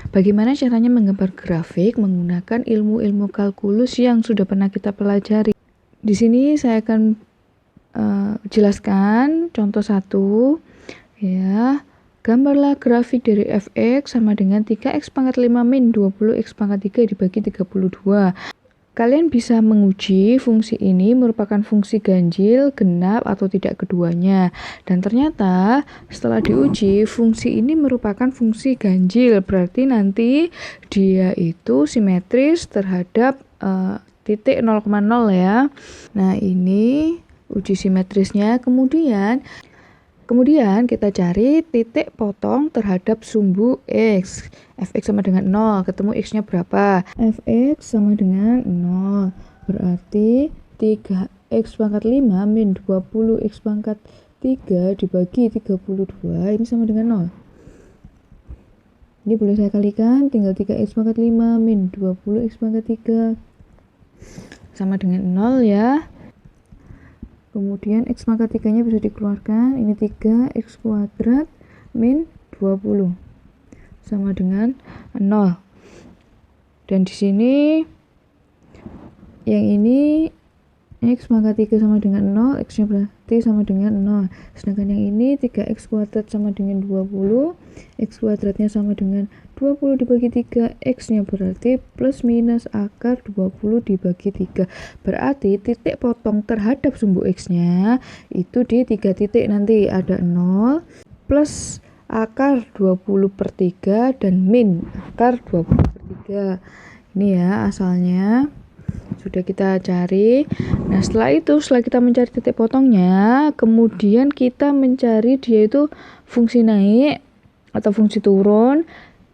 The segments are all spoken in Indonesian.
Bagaimana caranya menggambar grafik menggunakan ilmu-ilmu kalkulus yang sudah pernah kita pelajari? Di sini saya akan jelaskan contoh 1 ya. Gambarlah grafik dari fx sama dengan 3x pangkat 5 min 20x pangkat 3 dibagi 32. Kalian bisa menguji fungsi ini merupakan fungsi ganjil, genap, atau tidak keduanya. Dan ternyata setelah diuji, fungsi ini merupakan fungsi ganjil. Berarti nanti dia itu simetris terhadap titik 0,0 ya. Nah, ini uji simetrisnya. Kemudian kita cari titik potong terhadap sumbu X. Fx sama dengan 0, ketemu X-nya berapa? Fx sama dengan 0, berarti 3x pangkat 5 min 20x pangkat 3 dibagi 32, ini sama dengan 0. Ini boleh saya kalikan, tinggal 3x pangkat 5 min 20x pangkat 3 sama dengan 0 ya. Kemudian x pangkat 3 nya bisa dikeluarkan, ini 3x kuadrat min 20 sama dengan 0. Dan di sini yang ini x pangkat 3 sama dengan 0, x nya berarti sama dengan 0. Sedangkan yang ini 3x kuadrat sama dengan 20, x kuadratnya sama dengan 20 dibagi 3, x nya berarti plus minus akar 20 dibagi 3. Berarti titik potong terhadap sumbu x nya itu di 3 titik, nanti ada 0 plus akar 20 per 3 dan min akar 20 per 3. Ini ya asalnya sudah kita cari. Nah, setelah kita mencari titik potongnya, kemudian kita mencari dia itu fungsi naik atau fungsi turun.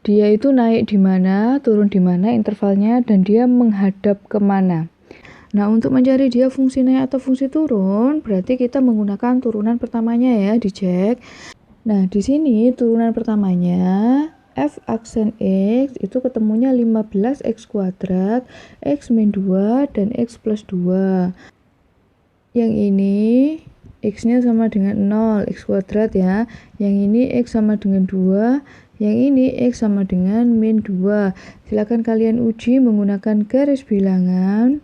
Dia itu naik di mana, turun di mana intervalnya, dan dia menghadap kemana. Nah, untuk mencari dia fungsi naik atau fungsi turun, berarti kita menggunakan turunan pertamanya ya, dicek. Nah, di sini turunan pertamanya f aksen x itu ketemunya 15x kuadrat, x min 2, dan x plus 2. Yang ini x-nya sama dengan 0, x kuadrat ya. Yang ini x sama dengan 2, yang ini x sama dengan min 2. Silakan kalian uji menggunakan garis bilangan.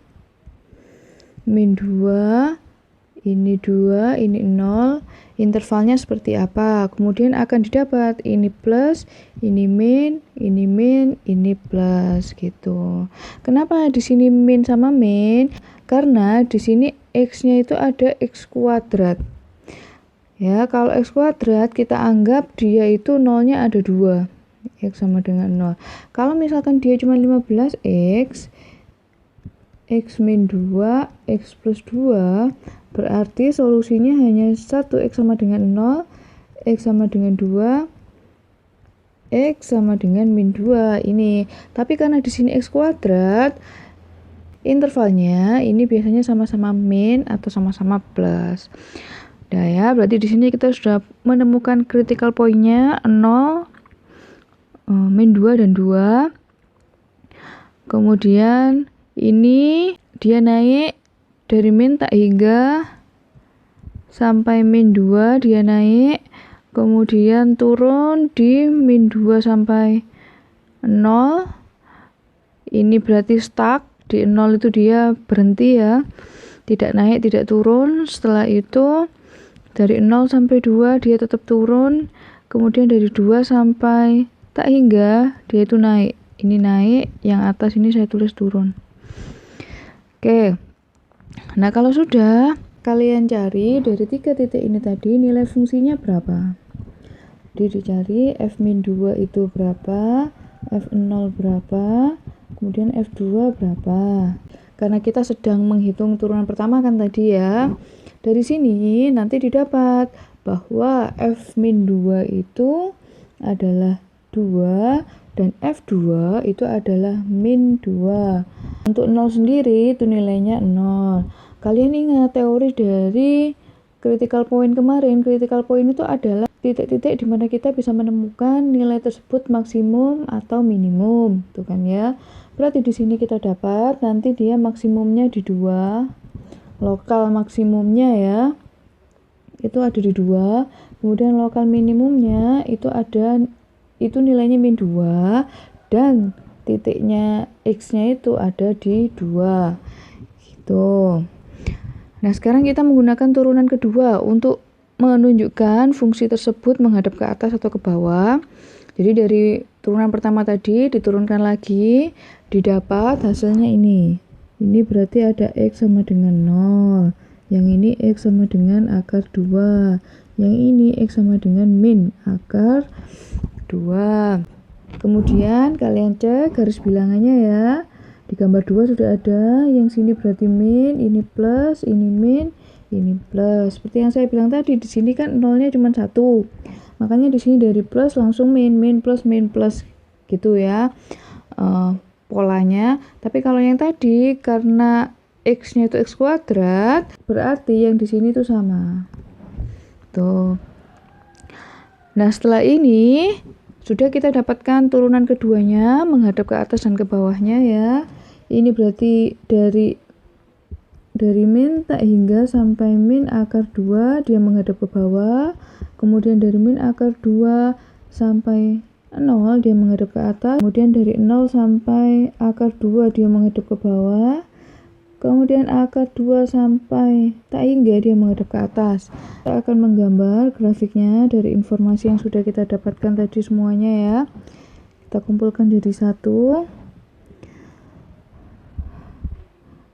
Min 2, ini 2, ini 0. Intervalnya seperti apa? Kemudian akan didapat ini plus, ini min, ini plus gitu. Kenapa di sini min sama min? Karena di sini x-nya itu ada x kuadrat. Ya, kalau x kuadrat kita anggap dia itu nolnya ada 2. X sama dengan 0. Kalau misalkan dia cuma 15x, x min 2, x plus 2, berarti solusinya hanya 1x sama dengan 0, x sama dengan 2, x sama dengan min 2 ini. Tapi karena di sini x kuadrat, intervalnya ini biasanya sama-sama min atau sama-sama plus. Nah ya, berarti di sini kita sudah menemukan critical point-nya 0, min 2 dan 2. Kemudian ini dia naik dari min tak hingga sampai min 2 dia naik, kemudian turun di min 2 sampai 0. Ini berarti stuck di 0, itu dia berhenti ya, tidak naik tidak turun. Setelah itu dari 0 sampai 2 dia tetap turun, kemudian dari 2 sampai tak hingga dia itu naik. Ini naik, yang atas ini saya tulis turun. Oke. Nah, kalau sudah kalian cari dari 3 titik ini tadi nilai fungsinya berapa. Jadi dicari f min 2 itu berapa, f0 berapa, kemudian f2 berapa. Karena kita sedang menghitung turunan pertama kan tadi ya. Dari sini nanti didapat bahwa f min 2 itu adalah 2 dan f2 itu adalah min 2. Untuk 0 sendiri itu nilainya 0. Kalian ingat teori dari critical point kemarin. Critical point itu adalah titik-titik di mana kita bisa menemukan nilai tersebut maksimum atau minimum, tuh kan ya. Berarti di sini kita dapat nanti dia maksimumnya di 2. Lokal maksimumnya ya, itu ada di 2. Kemudian lokal minimumnya itu nilainya min 2. dan titiknya X-nya itu ada di 2 gitu. Nah, sekarang kita menggunakan turunan kedua untuk menunjukkan fungsi tersebut menghadap ke atas atau ke bawah. Jadi dari turunan pertama tadi diturunkan lagi, didapat hasilnya ini. Ini berarti ada X sama dengan 0. Yang ini X sama dengan akar 2. Yang ini X sama dengan min akar 2. Kemudian kalian cek garis bilangannya ya. Di gambar 2 sudah ada, yang sini berarti min, ini plus, ini min, ini plus. Seperti yang saya bilang tadi, di sini kan nolnya cuma 1. Makanya di sini dari plus langsung min plus gitu ya. Polanya. Tapi kalau yang tadi karena X-nya itu X kuadrat, berarti yang di sini itu sama. Tuh. Nah, setelah ini sudah kita dapatkan turunan keduanya menghadap ke atas dan ke bawahnya ya. Ini berarti dari min tak hingga sampai min akar 2 dia menghadap ke bawah. Kemudian dari min akar 2 sampai 0 dia menghadap ke atas. Kemudian dari 0 sampai akar 2 dia menghadap ke bawah. Kemudian akar 2 sampai tak hingga dia menghadap ke atas. Kita akan menggambar grafiknya dari informasi yang sudah kita dapatkan tadi semuanya ya. Kita kumpulkan jadi satu.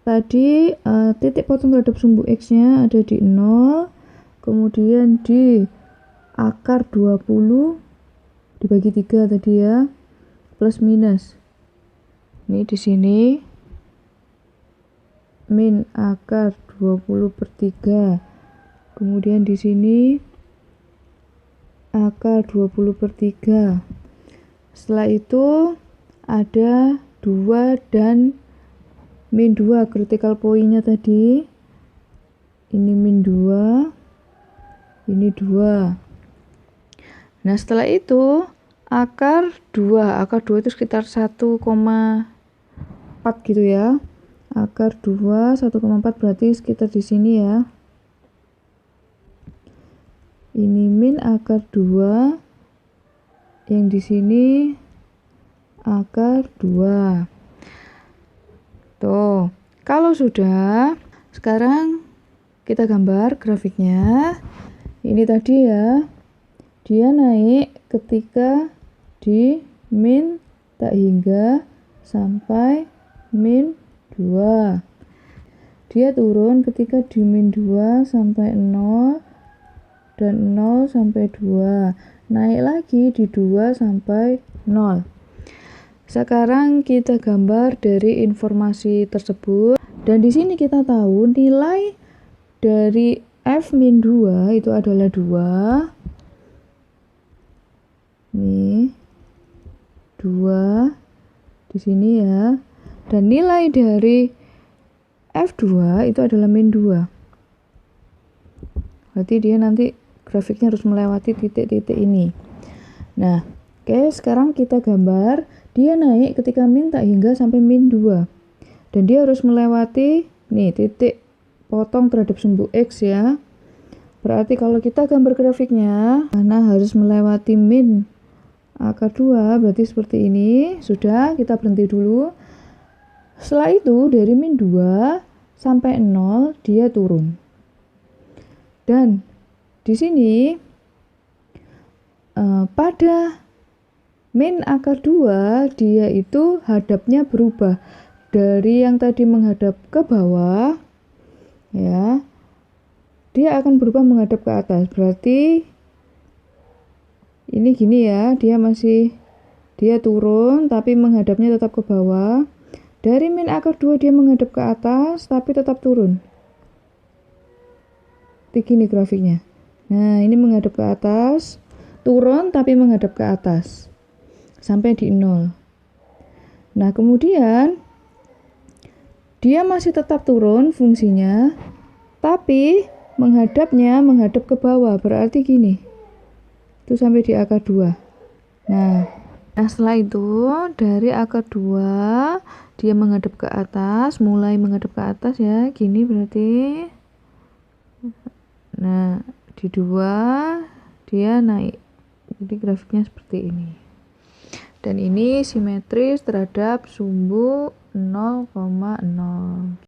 Tadi titik potong terhadap sumbu X-nya ada di 0. Kemudian di akar 20 dibagi 3 tadi ya. Plus minus. Ini di sini min akar 20 per 3. Kemudian di sini akar 20 per 3. Setelah itu ada 2 dan min 2 critical point-nya tadi. Ini min 2. Ini 2. Nah, setelah itu akar 2 itu sekitar 1,4 gitu ya. Akar 2 1,4 berarti sekitar di sini ya. Ini min akar 2, yang di sini akar 2. Tuh, kalau sudah, sekarang kita gambar grafiknya. Ini tadi ya, dia naik ketika di min tak hingga sampai min 2. Dia turun ketika di min 2 sampai 0 dan 0 sampai 2. Naik lagi di 2 sampai 0. Sekarang kita gambar dari informasi tersebut, dan di sini kita tahu nilai dari f-2 itu adalah 2. Nih, 2 di sini ya. Dan nilai dari f2 itu adalah min 2. Berarti dia nanti grafiknya harus melewati titik-titik ini. Nah, oke, sekarang kita gambar. Dia naik ketika min tak hingga sampai min 2. Dan dia harus melewati nih titik potong terhadap sumbu X ya. Berarti kalau kita gambar grafiknya, karena harus melewati min akar 2, berarti seperti ini. Sudah, kita berhenti dulu. Setelah itu dari min 2 sampai 0 dia turun. Dan di sini pada min akar 2 dia itu hadapnya berubah dari yang tadi menghadap ke bawah ya, dia akan berubah menghadap ke atas. Berarti ini gini ya, dia turun tapi menghadapnya tetap ke bawah. Dari min akar 2 dia menghadap ke atas tapi tetap turun. Begini grafiknya. Nah, ini menghadap ke atas, turun tapi menghadap ke atas sampai di 0. Nah, kemudian dia masih tetap turun fungsinya, tapi menghadap ke bawah. Berarti gini. Itu sampai di akar 2. Nah, setelah itu dari akar 2 dia menghadap ke atas, mulai menghadap ke atas ya. Gini berarti. Nah, di 2 dia naik. Jadi grafiknya seperti ini. Dan ini simetris terhadap sumbu 0,0.